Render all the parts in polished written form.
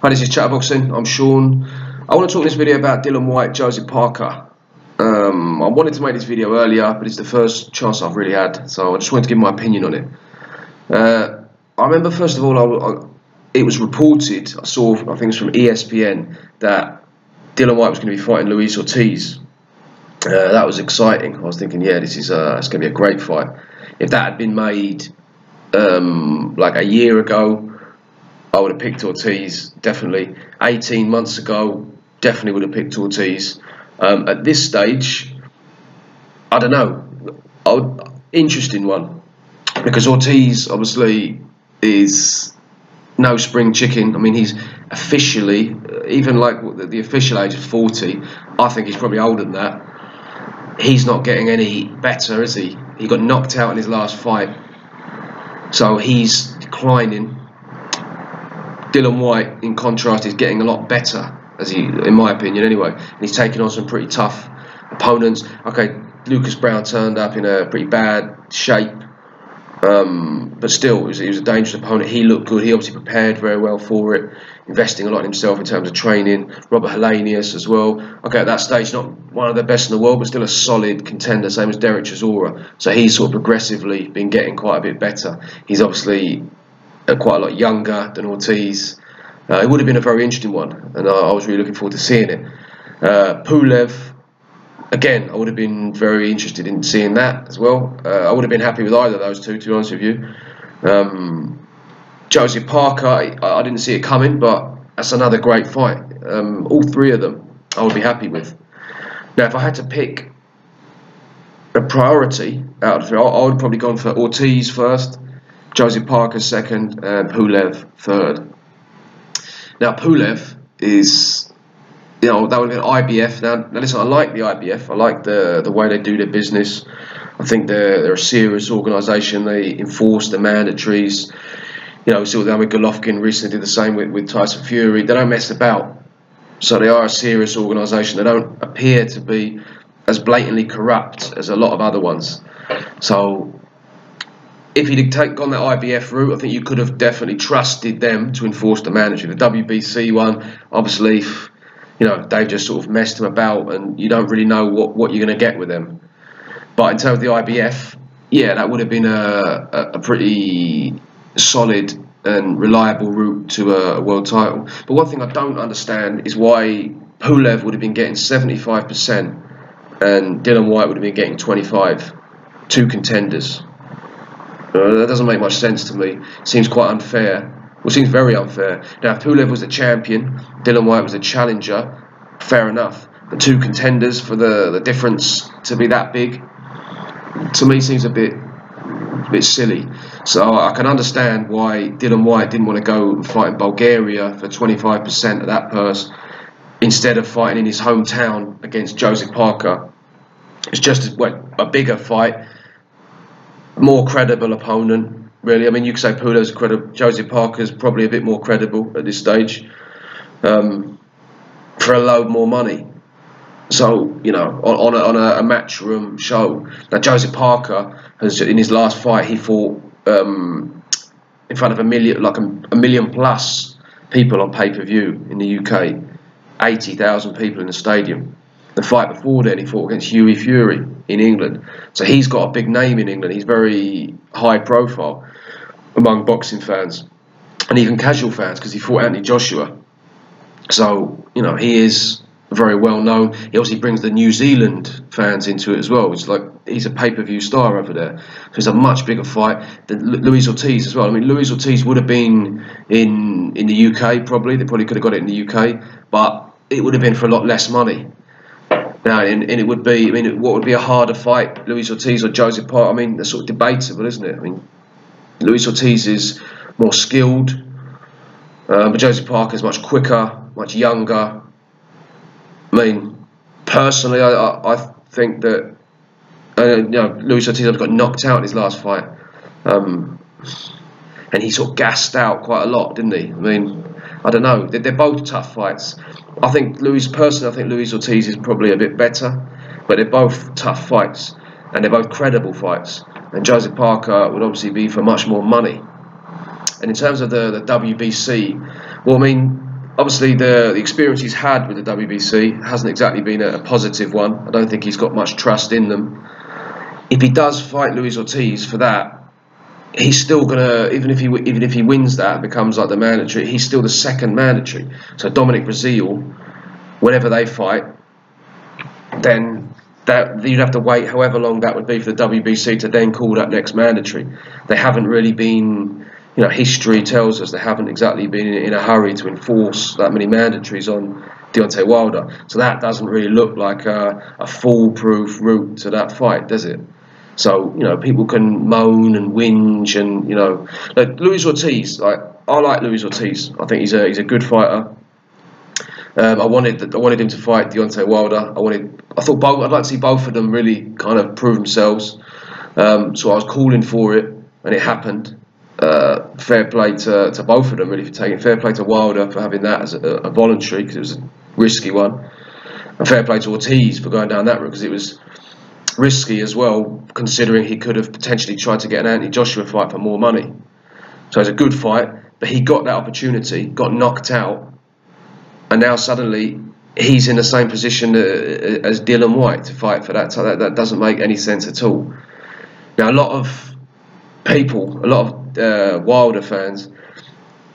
Hi, this is Chatterboxing. I'm Sean. I want to talk in this video about Dillian Whyte, Joseph Parker. I wanted to make this video earlier, but it's the first chance I've really had, so I just wanted to give my opinion on it. I remember, first of all, it was reported, I think it was from ESPN, that Dillian Whyte was going to be fighting Luis Ortiz. That was exciting. I was thinking, yeah, it's going to be a great fight. If that had been made like a year ago, I would have picked Ortiz, definitely. 18 months ago, definitely would have picked Ortiz. At this stage, I don't know. Interesting one. Because Ortiz, obviously, is no spring chicken. I mean, he's officially, even like the official age of 40, I think he's probably older than that. He's not getting any better, is he? He got knocked out in his last fight. So he's declining. Dillian Whyte, in contrast, is getting a lot better, in my opinion, anyway. And he's taking on some pretty tough opponents. Okay, Lucas Brown turned up in a pretty bad shape, but still, he was a dangerous opponent. He looked good. He obviously prepared very well for it, investing a lot in himself in terms of training. Robert Helenius as well. Okay, at that stage, not one of the best in the world, but still a solid contender, same as Derek Chisora. So he's sort of progressively been getting quite a bit better. He's obviously quite a lot younger than Ortiz. It would have been a very interesting one, and I was really looking forward to seeing it. Pulev, again, I would have been very interested in seeing that as well. I would have been happy with either of those two, to be honest with you. Joseph Parker, I didn't see it coming, but that's another great fight. All three of them I would be happy with. Now, if I had to pick a priority out of the three, I would have probably gone for Ortiz first, Joseph Parker second, and Pulev third. Now, Pulev is, that would have been IBF. Now listen, I like the IBF. I like the way they do their business. I think they're a serious organisation. They enforce the mandatories. We saw that with Golovkin recently did the same with Tyson Fury. They don't mess about. So they are a serious organisation. They don't appear to be as blatantly corrupt as a lot of other ones. So if you'd gone that IBF route, I think you could have definitely trusted them to enforce the mandatory. The WBC one, obviously, they've just sort of messed them about, and you don't really know what you're going to get with them. But in terms of the IBF, yeah, that would have been a pretty solid and reliable route to a world title. But one thing I don't understand is why Pulev would have been getting 75% and Dillian Whyte would have been getting 25%. Two contenders. That doesn't make much sense to me. It seems quite unfair. Well, it seems very unfair. Now, if Pulev was the champion, Dillian Whyte was a challenger, fair enough. But two contenders, for the difference to be that big, to me seems a bit silly. So I can understand why Dillian Whyte didn't want to go and fight in Bulgaria for 25% of that purse instead of fighting in his hometown against Joseph Parker. It's just a bigger fight, more credible opponent, really. I mean, you could say Pulev's credible. Joseph Parker's probably a bit more credible at this stage, for a load more money. So, on a matchroom show. Now, Joseph Parker has, in his last fight, he fought in front of a million plus people on pay-per-view in the UK, 80,000 people in the stadium. The fight before then, he fought against Hughie Fury in England. So he's got a big name in England. He's very high profile among boxing fans and even casual fans, because he fought Anthony Joshua. So, he is very well known. He obviously brings the New Zealand fans into it as well. It's like he's a pay-per-view star over there. So it's a much bigger fight than Luis Ortiz as well. I mean, Luis Ortiz would have been in the UK probably. They probably could have got it in the UK, but it would have been for a lot less money. Now, and it would be, what would be a harder fight, Luis Ortiz or Joseph Parker? I mean, that's sort of debatable, isn't it? I mean, Luis Ortiz is more skilled, but Joseph Parker is much quicker, much younger. I mean, personally, I think that Luis Ortiz got knocked out in his last fight, and he sort of gassed out quite a lot, didn't he? I mean, I don't know. They're both tough fights. I think Luis Ortiz is probably a bit better, but they're both tough fights, and they're both credible fights. And Joseph Parker would obviously be for much more money. And in terms of the WBC, well, I mean, obviously the experience he's had with the WBC hasn't exactly been a positive one. I don't think he's got much trust in them. If he does fight Luis Ortiz for that, he's still gonna, even if he wins that, becomes like the mandatory. He's still the second mandatory. So Dominic Breazeale, whenever they fight, then that you'd have to wait however long that would be for the WBC to then call that next mandatory. They haven't really been, you know, history tells us they haven't exactly been in a hurry to enforce that many mandatories on Deontay Wilder. So that doesn't really look like a foolproof route to that fight, does it? So, you know, people can moan and whinge, and, you know, like Luis Ortiz. Like, I like Luis Ortiz. I think he's a good fighter. I wanted him to fight Deontay Wilder. I'd like to see both of them really kind of prove themselves. So I was calling for it, and it happened. Fair play to both of them really for taking. Fair play to Wilder for having that as a voluntary, because it was a risky one, and fair play to Ortiz for going down that route, because it was risky as well, considering he could have potentially tried to get an Anthony Joshua fight for more money. So it's a good fight, but he got that opportunity, got knocked out, and now suddenly he's in the same position as Dillian Whyte to fight for that. So that doesn't make any sense at all. Now, a lot of people, a lot of Wilder fans,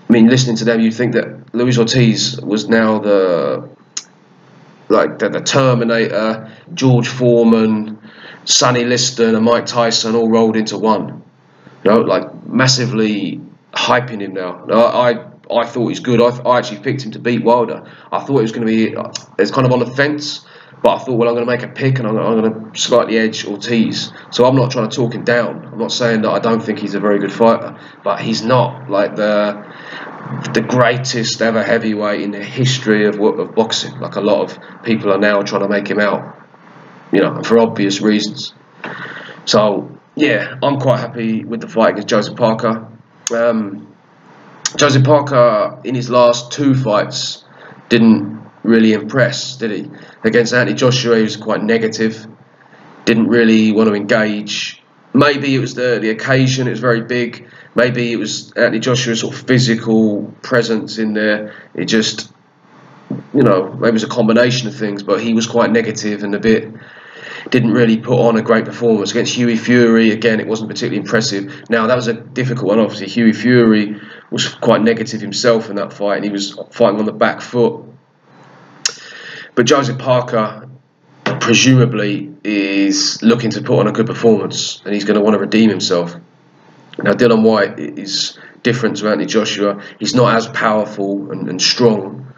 I mean, listening to them, you'd think that Luis Ortiz was now the Terminator, George Foreman, Sonny Liston and Mike Tyson all rolled into one. You know, like massively hyping him now. I thought he's good. I actually picked him to beat Wilder. I thought it was going to be, it's kind of on the fence, but I thought, well, I'm going to make a pick and I'm going to slightly edge Ortiz. So I'm not trying to talk him down. I'm not saying that I don't think he's a very good fighter, but he's not like the greatest ever heavyweight in the history of boxing. Like a lot of people are now trying to make him out, you know, for obvious reasons. So yeah, I'm quite happy with the fight against Joseph Parker. Joseph Parker in his last two fights didn't really impress, did he? Against Anthony Joshua, he was quite negative, didn't really want to engage. Maybe it was the occasion, it was very big. Maybe it was Anthony Joshua's sort of physical presence in there. It just, you know, maybe it was a combination of things, but he was quite negative and didn't really put on a great performance. Against Hughie Fury, again, it wasn't particularly impressive. Now, that was a difficult one, obviously. Hughie Fury was quite negative himself in that fight, and he was fighting on the back foot. But Joseph Parker, presumably, is looking to put on a good performance, and he's going to want to redeem himself. Now, Dillian Whyte is different to Anthony Joshua. He's not as powerful and strong.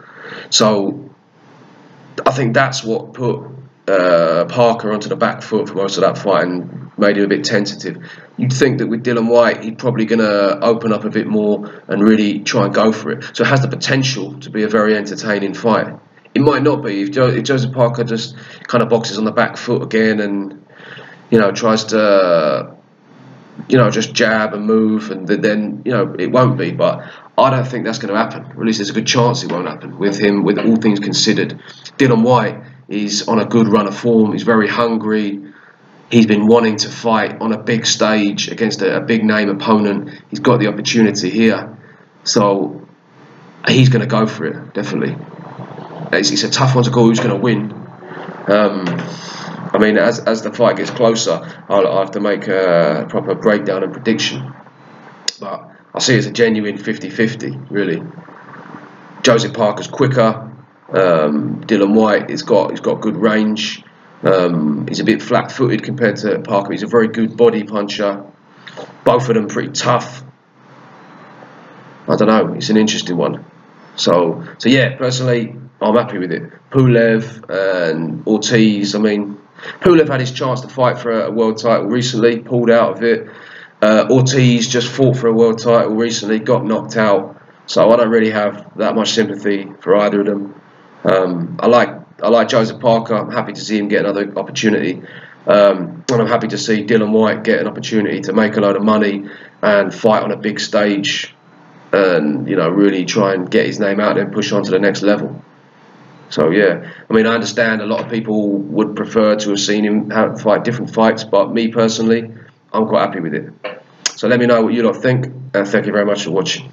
So I think that's what put Parker onto the back foot for most of that fight and made him a bit tentative. You'd think that with Dillian Whyte, he's probably going to open up a bit more and really try and go for it. So it has the potential to be a very entertaining fight. It might not be if Joseph Parker just kind of boxes on the back foot again and, you know, tries to, you know, just jab and move, and then, you know, it won't be. But I don't think that's going to happen. Or at least there's a good chance it won't happen with him, with all things considered. Dillian Whyte is on a good run of form. He's very hungry. He's been wanting to fight on a big stage against a big name opponent. He's got the opportunity here, so he's going to go for it, definitely. It's a tough one to call who's going to win. I mean, as the fight gets closer, I'll have to make a proper breakdown and prediction. But I see it as a genuine 50-50, really. Joseph Parker's quicker. Dillian Whyte has got good range. He's a bit flat-footed compared to Parker. He's a very good body puncher. Both of them pretty tough. I don't know. It's an interesting one. So yeah, personally, I'm happy with it. Pulev and Ortiz. I mean, Pulev had his chance to fight for a world title recently, pulled out of it. Ortiz just fought for a world title recently, got knocked out. So I don't really have that much sympathy for either of them. I like Joseph Parker. I'm happy to see him get another opportunity. And I'm happy to see Dillian Whyte get an opportunity to make a load of money and fight on a big stage and, you know, really try and get his name out there and push on to the next level. So yeah, I mean, I understand a lot of people would prefer to have seen him fight different fights, but me personally, I'm quite happy with it. So let me know what you lot think, and thank you very much for watching.